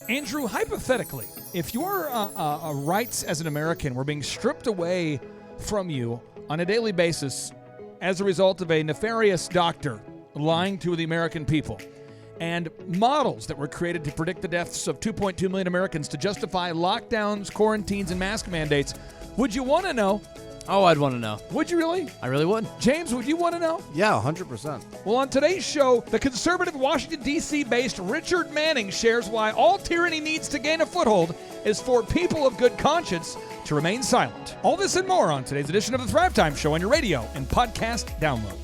Andrew, hypothetically, if your rights as an American were being stripped away from you on a daily basis as a result of a nefarious doctor lying to the American people, and models that were created to predict the deaths of 2.2 million Americans to justify lockdowns, quarantines, and mask mandates, would you want to know? Oh, I'd want to know. Would you really? I really would. James, would you want to know? Yeah, 100%. Well, on today's show, the conservative Washington-D.C. based Richard Manning shares why all tyranny needs to gain a foothold is for people of good conscience to remain silent. All this and more on today's edition of the Thrive Time Show on your radio and podcast download.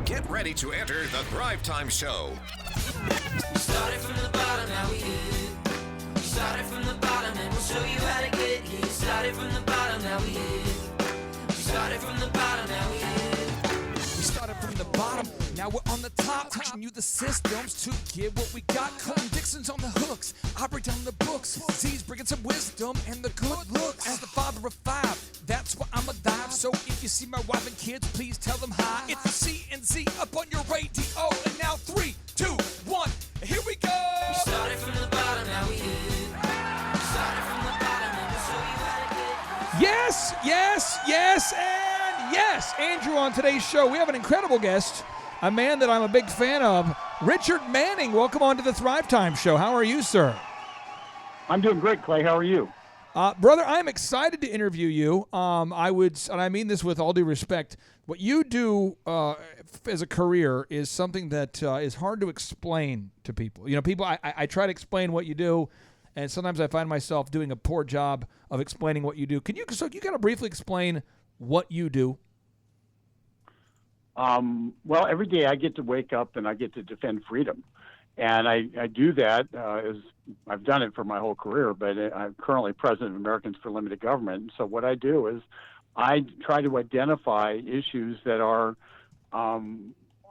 Get ready to enter the Thrive Time Show. We started from the bottom, now we hit. We started from the bottom and we'll show you how to get here. We started from the bottom, now we hit. We started from the bottom, now we hit. We started from the bottom, now we're on the top, teaching you the systems to get what we got. Colton Dixon's on the hooks, I break down the books. Z's bringing some wisdom and the good looks. As the father of five, that's why I'm alive. So if you see my wife and kids, please tell them hi. It's the C&Z up on your radio. And now 3, 2, 1, here we go. We started from the bottom, now we hit. We started from the bottom and we'll show you how to get. Yes, yes, yes, and yes. Andrew, on today's show, we have an incredible guest, a man that I'm a big fan of, Richard Manning. Welcome on to the Thrive Time Show. How are you, sir? I'm doing great, Clay. How are you? Brother, I'm excited to interview you. I would, and I mean this with all due respect, what you do as a career is something that is hard to explain to people. You know, people, I try to explain what you do, and sometimes I find myself doing a poor job of explaining what you do. So you kind of briefly explain what you do? Well, every day I get to wake up and I get to defend freedom. And I do that as I've done it for my whole career, but I'm currently president of Americans for Limited Government. So what I do is I try to identify issues that are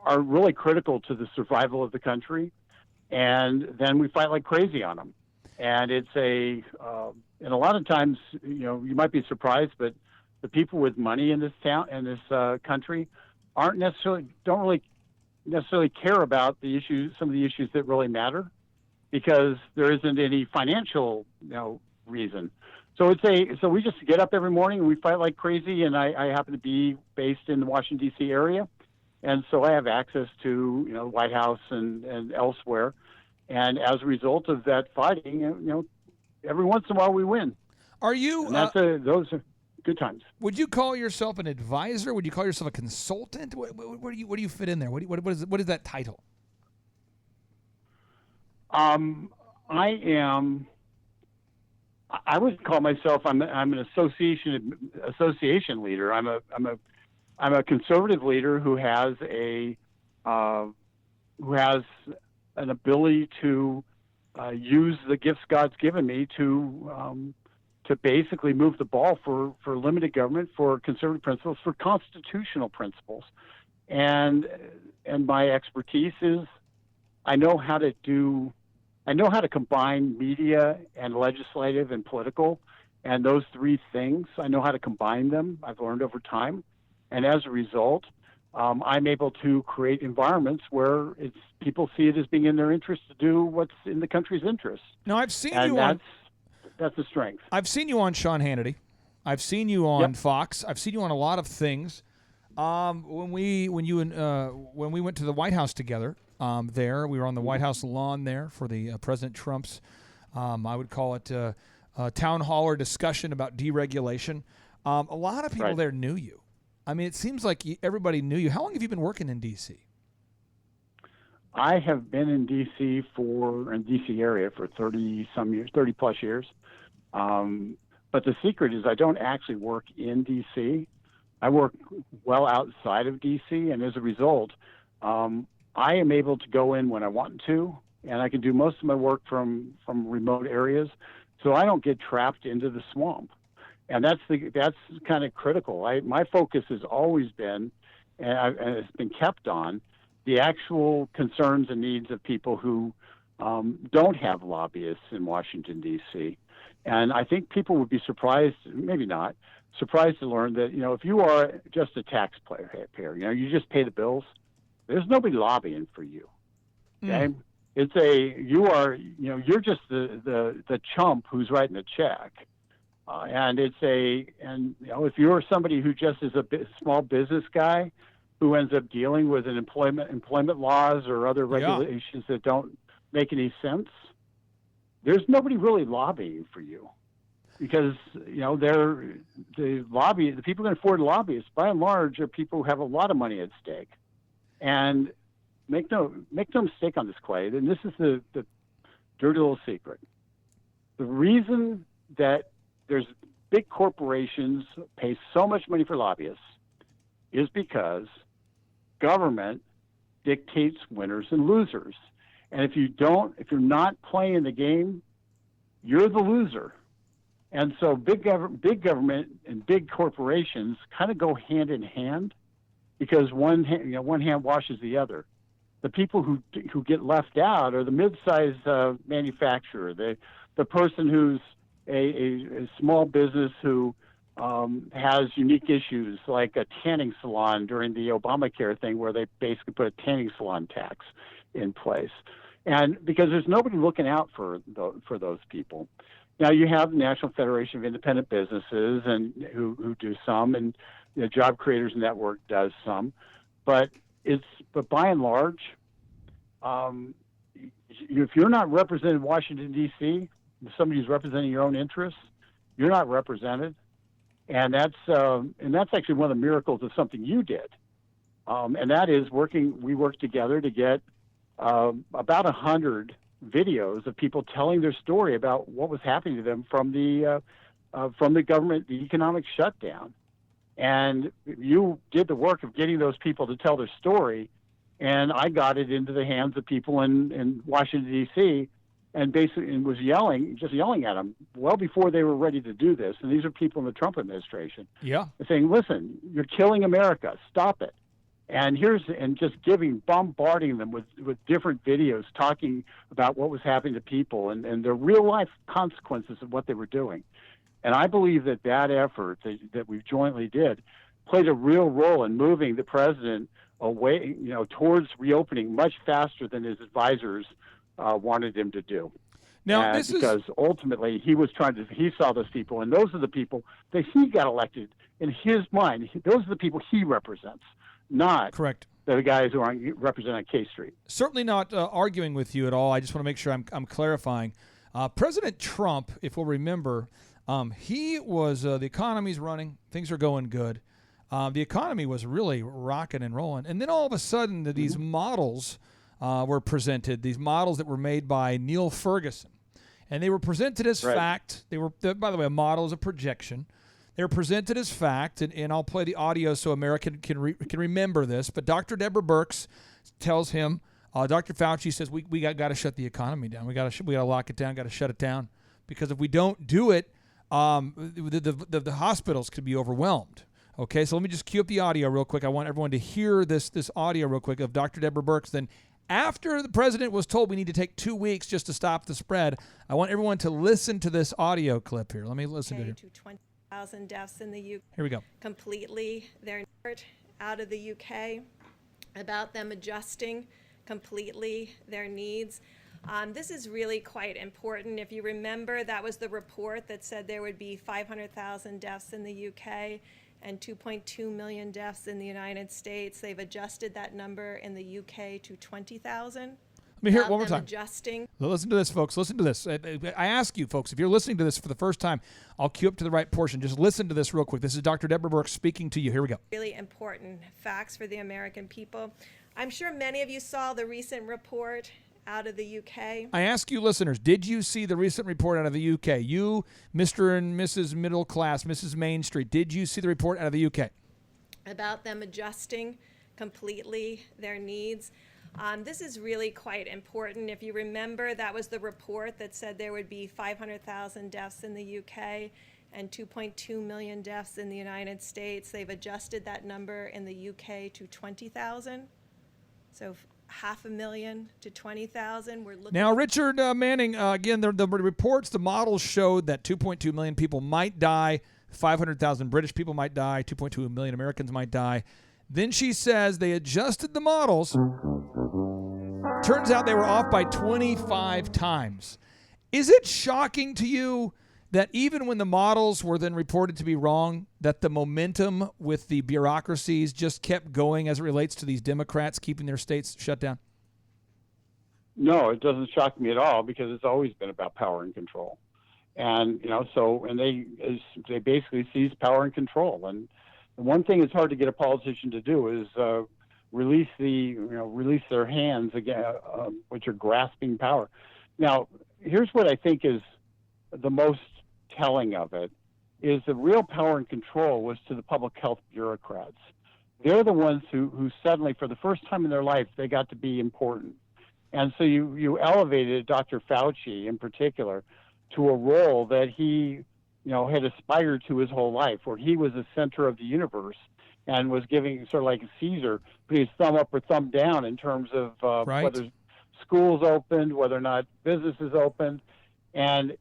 really critical to the survival of the country, and then we fight like crazy on them. And it's and a lot of times, you know, you might be surprised, but the people with money in this town, in this country, don't really necessarily care about the issues, some of the issues that really matter, because there isn't any financial, reason. So so we just get up every morning and we fight like crazy. And I happen to be based in the Washington, D.C. area, and so I have access to the White House and elsewhere. And as a result of that fighting, every once in a while we win. Are you? And those are good times. Would you call yourself an advisor? Would you call yourself a consultant? Where do you fit in there? What is that title? I would call myself. I'm an association leader. I'm a conservative leader who has an ability to use the gifts God's given me to basically move the ball for limited government, for conservative principles, for constitutional principles. And my expertise is I know how to combine media and legislative and political, and those three things, I know how to combine them. I've learned over time. And as a result, I'm able to create environments where people see it as being in their interest to do what's in the country's interest. Now, I've seen and you on... That's a strength. I've seen you on Sean Hannity. I've seen you on Fox. I've seen you on a lot of things. When we went to the White House together, we were on the White House lawn there for the President Trump's, I would call it a town hall or discussion about deregulation. A lot of people there knew you. I mean, it seems like everybody knew you. How long have you been working in D.C.? I have been in D.C. area for 30-some years, 30-plus years. But the secret is I don't actually work in D.C. I work well outside of D.C., and as a result, I am able to go in when I want to, and I can do most of my work from remote areas, so I don't get trapped into the swamp. And that's kind of critical. My focus has always been, and it's been kept on, the actual concerns and needs of people who don't have lobbyists in Washington, D.C. And I think people would be surprised, maybe not, surprised to learn that, if you are just a taxpayer, you just pay the bills, there's nobody lobbying for you. Okay? you're just the chump who's writing the check. And if you're somebody who just is a small business guy who ends up dealing with an employment laws or other regulations that don't make any sense, there's nobody really lobbying for you, because the people who can afford lobbyists by and large are people who have a lot of money at stake. And make no mistake on this, Clay, and this is the dirty little secret. The reason that there's big corporations pay so much money for lobbyists is because government dictates winners and losers. And if you're not playing the game, you're the loser. And so big government and big corporations kind of go hand in hand, because one hand washes the other. The people who get left out are the mid-sized manufacturer, the person who's a small business who has unique issues, like a tanning salon during the Obamacare thing, where they basically put a tanning salon tax in place. And because there's nobody looking out for those people. Now you have the National Federation of Independent Businesses, and who do some, and the Job Creators Network does some, but by and large, if you're not represented in Washington, D.C., somebody who's representing your own interests, you're not represented, and that's actually one of the miracles of something you did, and that is we worked together to get about 100 videos of people telling their story about what was happening to them from the government, the economic shutdown. And you did the work of getting those people to tell their story, and I got it into the hands of people in Washington, D.C., and basically was yelling at them well before they were ready to do this. And these are people in the Trump administration. Yeah. Saying, listen, you're killing America. Stop it. And just bombarding them with different videos talking about what was happening to people and the real life consequences of what they were doing. And I believe that effort that we jointly did played a real role in moving the president away, towards reopening much faster than his advisors wanted him to do. Now, because ultimately he saw those people, and those are the people that he got elected in his mind. Those are the people he represents, not correct. The guys who are represented on K Street. Certainly not arguing with you at all. I just want to make sure I'm clarifying. President Trump, if we'll remember, he was the economy's running, things are going good. The economy was really rocking and rolling, and then all of a sudden these models were presented. These models that were made by Neil Ferguson, and they were presented as fact. They were, by the way, a model is a projection. They were presented as fact, and I'll play the audio so America can remember this. But Dr. Deborah Birx tells him, Dr. Fauci says, we got to shut the economy down. We got to lock it down. Got to shut it down, because if we don't do it, the hospitals could be overwhelmed. Okay, so let me just cue up the audio real quick. I want everyone to hear this audio real quick of Dr. Deborah Birx. Then, after the president was told we need to take 2 weeks just to stop the spread, I want everyone to listen to this audio clip here. Let me listen to it. To 20,000 deaths in the UK. Here we go. Completely, they're out of the UK, about them adjusting completely their needs. This is really quite important. If you remember, that was the report that said there would be 500,000 deaths in the UK and 2.2 million deaths in the United States. They've adjusted that number in the UK to 20,000. Let me hear it one more time. Adjusting. Listen to this, folks. Listen to this. I ask you, folks, if you're listening to this for the first time, I'll cue up to the right portion. Just listen to this real quick. This is Dr. Deborah Birx speaking to you. Here we go. Really important facts for the American people. I'm sure many of you saw the recent report out of the UK. I ask you, listeners, did you see the recent report out of the UK? You, Mr. and Mrs. Middle Class, Mrs. Main Street, did you see the report out of the UK? About them adjusting completely their needs. This is really quite important. If you remember, that was the report that said there would be 500,000 deaths in the UK and 2.2 million deaths in the United States. They've adjusted that number in the UK to 20,000. So 500,000 to 20,000. We're looking. Now, Richard Manning, again, the reports, the models showed that 2.2 million people might die, 500,000 British people might die, 2.2 million Americans might die. Then she says they adjusted the models Turns out they were off by 25 times. Is it shocking to you that even when the models were then reported to be wrong, that the momentum with the bureaucracies just kept going as it relates to these Democrats keeping their states shut down? No, it doesn't shock me at all because it's always been about power and control. And, they basically seize power and control. And the one thing it's hard to get a politician to do is release their hands again, which are grasping power. Now, here's what I think is the most telling of it is the real power and control was to the public health bureaucrats. They're the ones who suddenly, for the first time in their life, they got to be important. And so you elevated Dr. Fauci in particular to a role that he, had aspired to his whole life, where he was the center of the universe and was giving, sort of like Caesar, put his thumb up or thumb down in terms of whether schools opened, whether or not businesses opened, and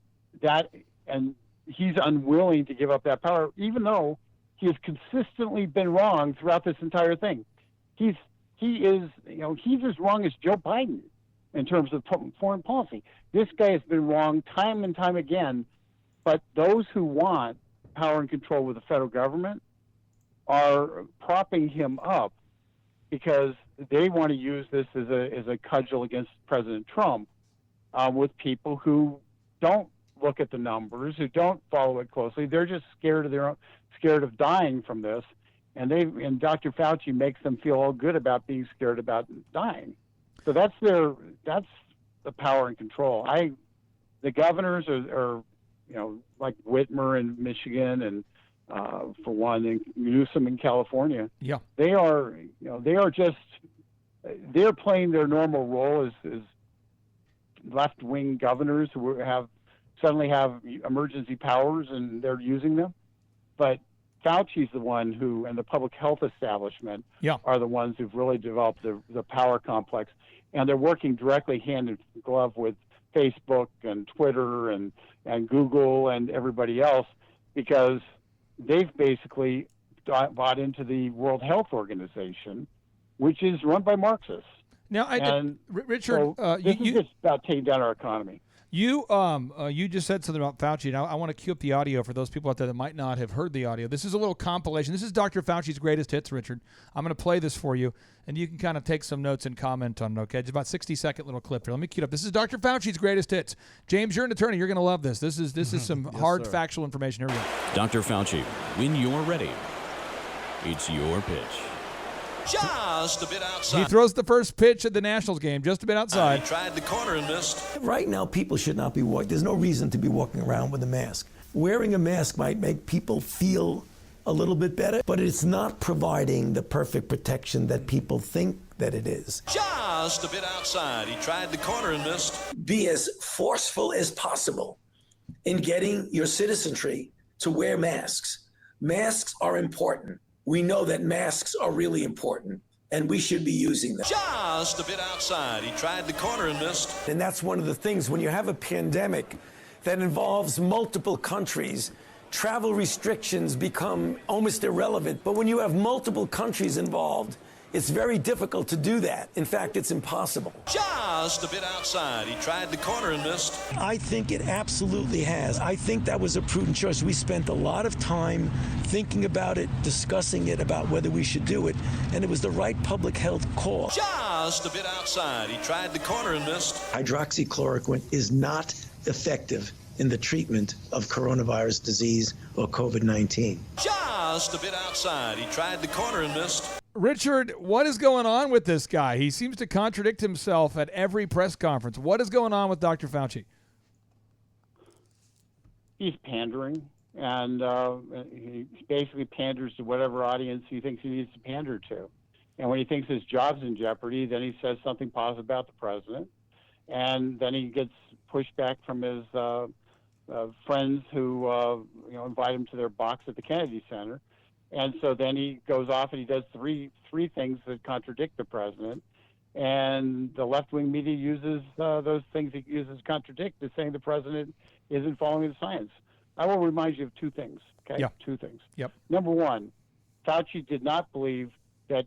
he's unwilling to give up that power, even though he has consistently been wrong throughout this entire thing. He's as wrong as Joe Biden in terms of foreign policy. This guy has been wrong time and time again, but those who want power and control with the federal government are propping him up because they want to use this as a cudgel against President Trump with people who don't look at the numbers, who don't follow it closely. They're just scared of dying from this, and Dr. Fauci makes them feel all good about being scared about dying. So that's the power and control. The governors are like Whitmer in Michigan and for one, and Newsom in California. Yeah, they're playing their normal role as left-wing governors who suddenly have emergency powers and they're using them. But Fauci's the one and the public health establishment are the ones who've really developed the power complex. And they're working directly hand in glove with Facebook and Twitter and Google and everybody else because they've basically bought into the World Health Organization, which is run by Marxists. Now, Richard, this is just about taking down our economy. You just said something about Fauci, and I want to cue up the audio for those people out there that might not have heard the audio. This is a little compilation. This is Dr. Fauci's greatest hits, Richard. I'm going to play this for you, and you can kind of take some notes and comment on it, okay? It's about a 60-second little clip here. Let me cue it up. This is Dr. Fauci's greatest hits. James, you're an attorney. You're going to love this. This is some hard factual information. Here we go. Dr. Fauci, when you're ready, it's your pitch. Just a bit outside. He throws the first pitch at the Nationals game, just a bit outside. He tried the corner and missed. Right now, people should not be walking. There's no reason to be walking around with a mask. Wearing a mask might make people feel a little bit better, but it's not providing the perfect protection that people think that it is. Just a bit outside. He tried the corner and missed. Be as forceful as possible in getting your citizenry to wear masks. Masks are important. We know that masks are really important, and we should be using them. Just a bit outside. He tried the corner and missed. And that's one of the things when you have a pandemic that involves multiple countries, travel restrictions become almost irrelevant. But when you have multiple countries involved, it's very difficult to do that. In fact, it's impossible. Just a bit outside. He tried the corner and missed. I think it absolutely has. I think that was a prudent choice. We spent a lot of time thinking about it, discussing it, about whether we should do it, and it was the right public health call. Just a bit outside. He tried the corner and missed. Hydroxychloroquine is not effective in the treatment of coronavirus disease or COVID-19. Just a bit outside. He tried the corner and missed. Richard, what is going on with this guy? He seems to contradict himself at every press conference. What is going on with Dr. Fauci? He's pandering, and he basically panders to whatever audience he thinks he needs to pander to. And when he thinks his job's in jeopardy, then he says something positive about the president, and then he gets pushback from his friends who invite him to their box at the Kennedy Center. And so then he goes off and he does three things that contradict the president. And the left-wing media uses those things he uses to contradict as saying the president isn't following the science. I will remind you of two things, okay? Yeah. Two things. Yep. Number one, Fauci did not believe that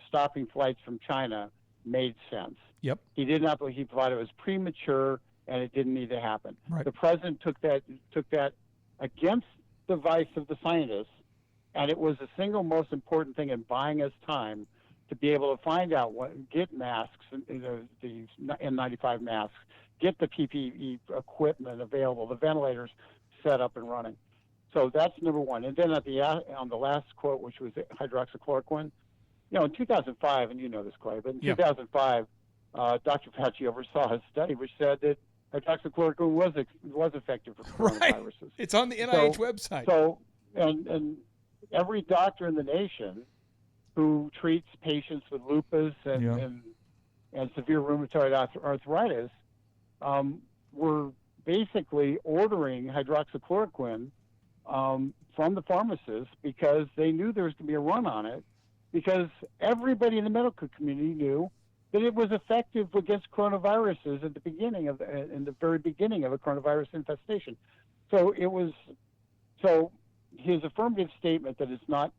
stopping flights from China made sense. Yep. He did not believe, he thought it was premature and it didn't need to happen. Right. The president took that against the advice of the scientists, and it was the single most important thing in buying us time to be able to find out get masks, the N95 masks, get the PPE equipment available, the ventilators set up and running. So that's number one. And then on the last quote, which was hydroxychloroquine, in 2005, and you know this, Clay, but in 2005, Dr. Fauci oversaw a study which said that hydroxychloroquine was effective for coronaviruses. Right. It's on the NIH website. So, and every doctor in the nation who treats patients with lupus and severe rheumatoid arthritis were basically ordering hydroxychloroquine from the pharmacists because they knew there was going to be a run on it, because everybody in the medical community knew that it was effective against coronaviruses at the beginning in the very beginning of a coronavirus infestation. So his affirmative statement that it's not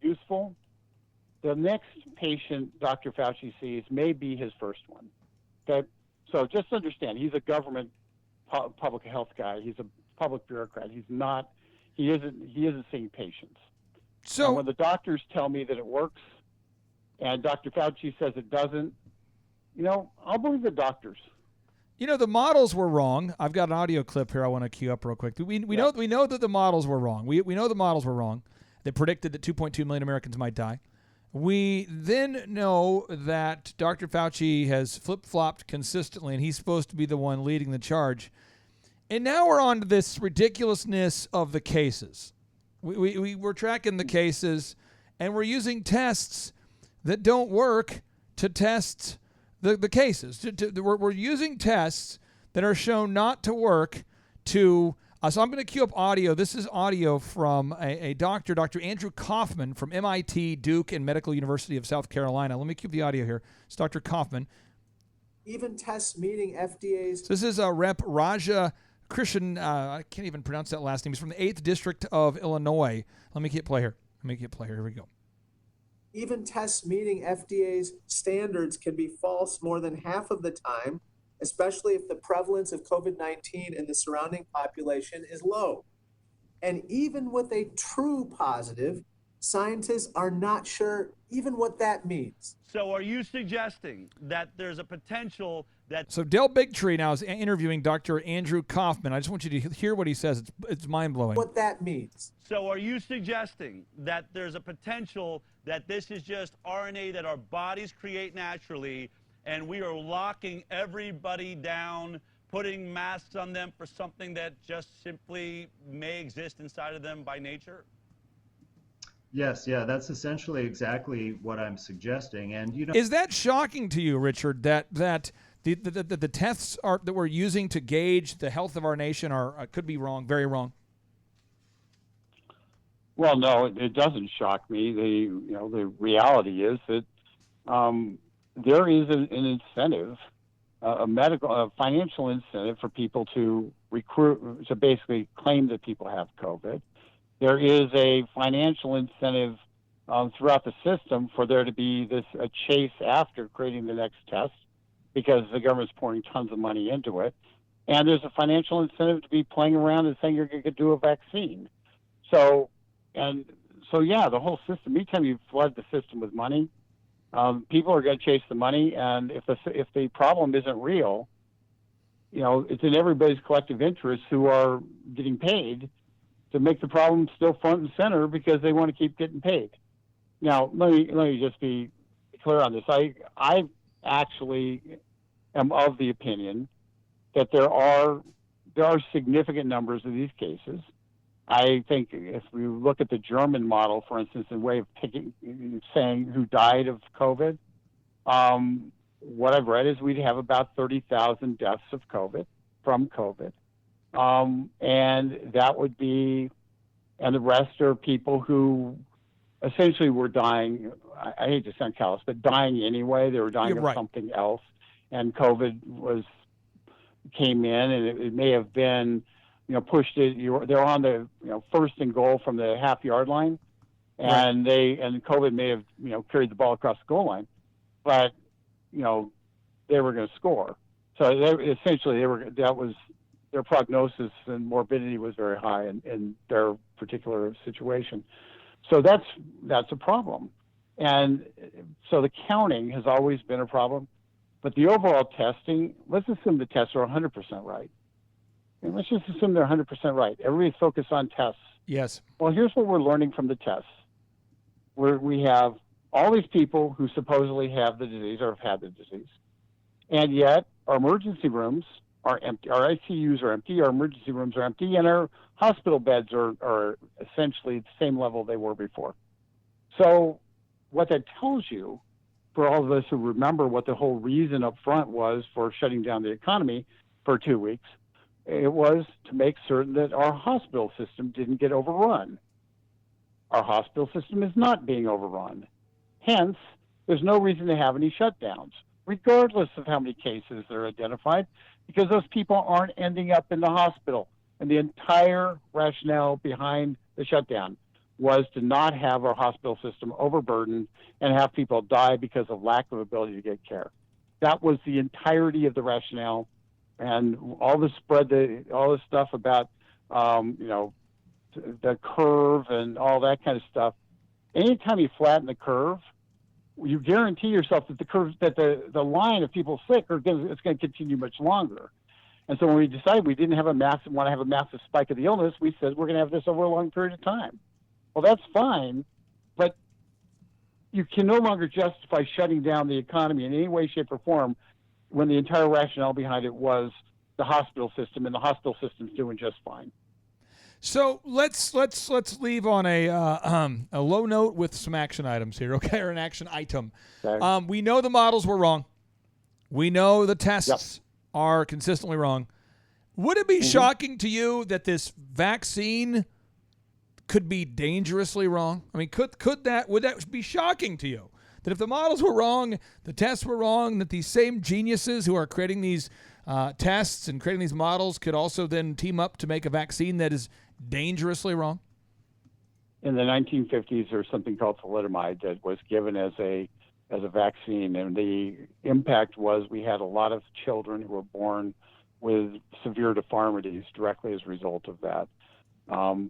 useful, the next patient Dr. Fauci sees may be his first one. Okay, so just understand, he's a government public health guy. He's a public bureaucrat. He isn't seeing patients. So when the doctors tell me that it works, and Dr. Fauci says it doesn't, I'll believe the doctors. The models were wrong. I've got an audio clip here I want to cue up real quick. We know that the models were wrong. We know the models were wrong. They predicted that 2.2 million Americans might die. We then know that Dr. Fauci has flip-flopped consistently, and he's supposed to be the one leading the charge. And now we're on to this ridiculousness of the cases. We're tracking the cases, and we're using tests that don't work to test the cases. We're using tests that are shown not to work to so I'm going to cue up audio. This is audio from a doctor, Dr. Andrew Kaufman from MIT, Duke, and Medical University of South Carolina. Let me cue up the audio here. It's Dr. Kaufman. Even tests meeting FDA's... So this is Rep. Raja Krishnan. I can't even pronounce that last name. He's from the 8th District of Illinois. Let me hit play here. Here we go. Even tests meeting FDA's standards can be false more than half of the time, especially if the prevalence of COVID-19 in the surrounding population is low. And even with a true positive, scientists are not sure even what that means. So are you suggesting that there's a potential that... So Del Bigtree now is interviewing Dr. Andrew Kaufman. I just want you to hear what he says. It's mind-blowing. What that means. So are you suggesting that there's a potential that this is just RNA that our bodies create naturally, and we are locking everybody down, putting masks on them for something that just simply may exist inside of them by nature? Yes, that's essentially exactly what I'm suggesting. And is that shocking to you, Richard, that the tests that we're using to gauge the health of our nation could be wrong, very wrong? Well, no, it doesn't shock me. The reality is that there is an incentive, a financial incentive for people to recruit, to basically claim that people have COVID. There is a financial incentive throughout the system for there to be a chase after creating the next test, because the government's pouring tons of money into it. And there's a financial incentive to be playing around and saying you're going to do a vaccine. So yeah, the whole system, anytime you flood the system with money, people are going to chase the money. And if the problem isn't real, it's in everybody's collective interest who are getting paid to make the problem still front and center because they want to keep getting paid. Now, let me just be clear on this. I actually am of the opinion that there are significant numbers of these cases. I think if we look at the German model, for instance, in way of saying who died of COVID, what I've read is we'd have about 30,000 deaths of from COVID. And that would be, and the rest are people who essentially were dying. I hate to sound callous, but dying anyway. They were dying of something else, and COVID came in, and it may have been, pushed it. They're on the first and goal from the half-yard line, and COVID may have carried the ball across the goal line, but they were going to score. So that was their prognosis and morbidity was very high in their particular situation. So that's a problem. And so the counting has always been a problem, but the overall testing, let's assume the tests are 100% right. And let's just assume they're 100% right. Everybody's focused on tests. Yes. Well, here's what we're learning from the tests. We have all these people who supposedly have the disease or have had the disease. And yet our emergency rooms are empty. Our ICUs are empty. Our emergency rooms are empty. And our hospital beds are essentially the same level they were before. So what that tells you, for all of us who remember what the whole reason up front was for shutting down the economy for 2 weeks, it was to make certain that our hospital system didn't get overrun. Our hospital system is not being overrun. Hence, there's no reason to have any shutdowns, regardless of how many cases are identified, because those people aren't ending up in the hospital. And the entire rationale behind the shutdown was to not have our hospital system overburdened and have people die because of lack of ability to get care. That was the entirety of the rationale. And all the all this stuff about, the curve and all that kind of stuff. Anytime you flatten the curve, you guarantee yourself that the curve, that the line of people sick it's going to continue much longer. And so when we decided we want to have a massive spike of the illness, we said we're going to have this over a long period of time. Well, that's fine, but you can no longer justify shutting down the economy in any way, shape, or form when the entire rationale behind it was the hospital system, and the hospital system's doing just fine. So let's leave on a low note with some action items here, okay, or an action item. Okay. We know the models were wrong. We know the tests are consistently wrong. Would it be shocking to you that this vaccine could be dangerously wrong? I mean, would that be shocking to you? That if the models were wrong, the tests were wrong, that these same geniuses who are creating these tests and creating these models could also then team up to make a vaccine that is dangerously wrong? In the 1950s, there was something called thalidomide that was given as a vaccine, and the impact was we had a lot of children who were born with severe deformities directly as a result of that.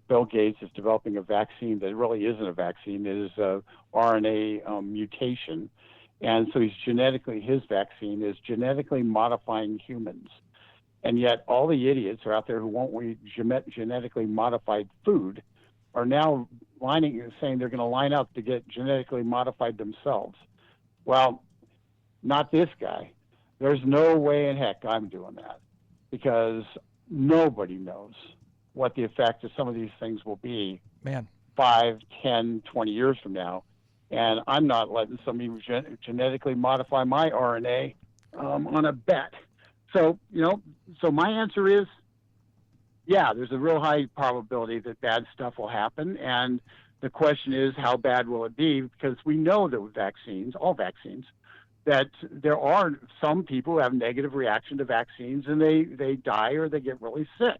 Bill Gates is developing a vaccine that really isn't a vaccine. It is a RNA mutation. And so his vaccine is genetically modifying humans. And yet all the idiots are out there who won't eat genetically modified food are now saying they're going to line up to get genetically modified themselves. Well, not this guy. There's no way in heck I'm doing that, because nobody knows what the effect of some of these things will be 5, 10, 20 years from now. And I'm not letting somebody genetically modify my RNA on a bet. So my answer is, yeah, there's a real high probability that bad stuff will happen. And the question is, how bad will it be? Because we know that with all vaccines, that there are some people who have negative reaction to vaccines and they die or they get really sick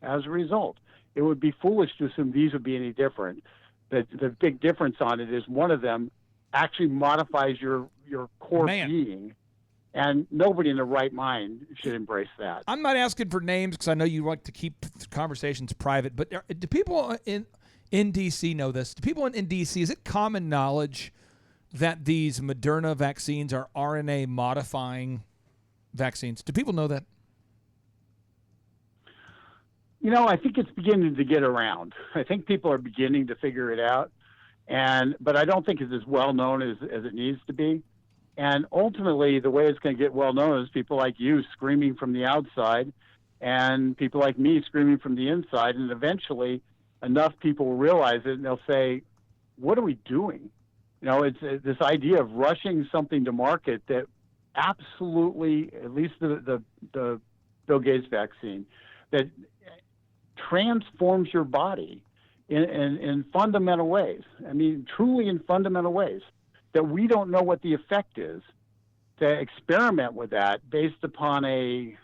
as a result. It would be foolish to assume these would be any different. The big difference on it is one of them actually modifies your core being, and nobody in their right mind should embrace that. I'm not asking for names because I know you like to keep conversations private, but do people in D.C. know this? Do people in D.C., is it common knowledge that these Moderna vaccines are RNA modifying vaccines? Do people know that? I think it's beginning to get around. I think people are beginning to figure it out, but I don't think it's as well known as it needs to be. And ultimately, the way it's going to get well known is people like you screaming from the outside, and people like me screaming from the inside. And eventually, enough people will realize it, and they'll say, "What are we doing?" It's this idea of rushing something to market that absolutely, at least the Bill Gates vaccine, that transforms your body in fundamental ways. I mean, truly in fundamental ways that we don't know what the effect is. To experiment with that based upon a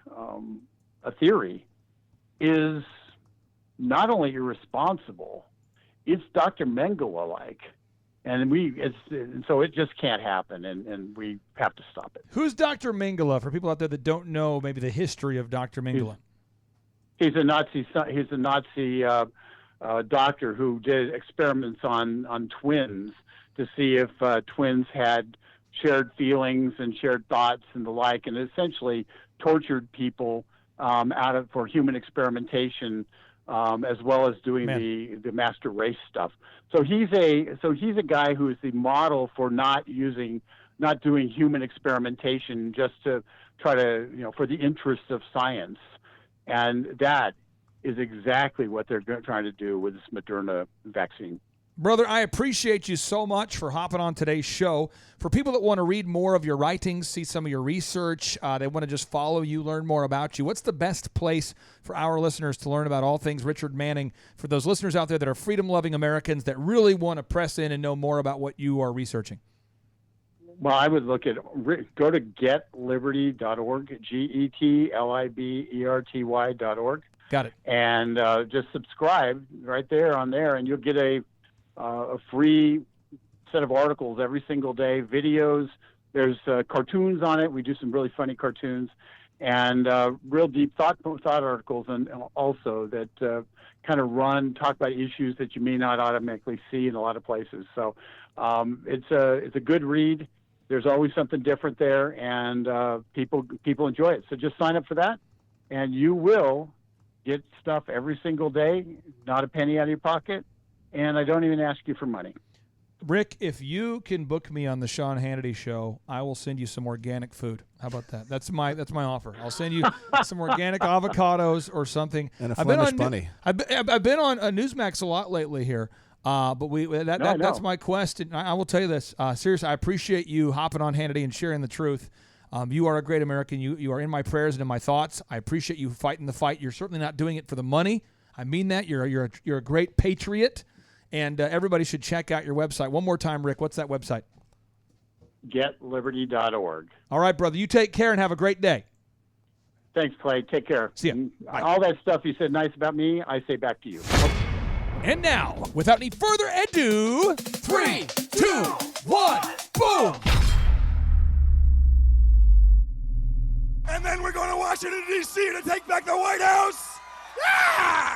theory is not only irresponsible, it's Dr. Mengele-like. And so it just can't happen, and we have to stop it. Who's Dr. Mengele, for people out there that don't know maybe the history of Dr. Mengele? He's a Nazi doctor who did experiments on twins to see if twins had shared feelings and shared thoughts and the like, and essentially tortured people for human experimentation, as well as doing the master race stuff. So he's a guy who is the model for not doing human experimentation just to try to, for the interests of science. And that is exactly what they're trying to do with this Moderna vaccine. Brother, I appreciate you so much for hopping on today's show. For people that want to read more of your writings, see some of your research, they want to just follow you, learn more about you, what's the best place for our listeners to learn about all things Richard Manning, for those listeners out there that are freedom-loving Americans that really want to press in and know more about what you are researching? Well, I would go to getliberty.org, GETLIBERTY.org. Got it. And just subscribe right there on there, and you'll get a free set of articles every single day, videos. There's cartoons on it. We do some really funny cartoons, and real deep thought articles, and also that kind of talk about issues that you may not automatically see in a lot of places. So it's a good read. There's always something different there, and people enjoy it. So just sign up for that, and you will get stuff every single day, not a penny out of your pocket, and I don't even ask you for money. Rick, if you can book me on the Sean Hannity show, I will send you some organic food. How about that? That's my offer. I'll send you some organic avocados or something. And a Flemish bunny. I've been on Newsmax a lot lately here. But that's my quest. And I will tell you this. Seriously, I appreciate you hopping on Hannity and sharing the truth. You are a great American. You are in my prayers and in my thoughts. I appreciate you fighting the fight. You're certainly not doing it for the money. I mean that. You're a great patriot, and everybody should check out your website. One more time, Rick. What's that website? GetLiberty.org. All right, brother. You take care and have a great day. Thanks, Clay. Take care. See ya. All that stuff you said nice about me, I say back to you. And now, without any further ado, 3, 2, 1, boom! And then we're going to Washington, D.C. to take back the White House. Yeah!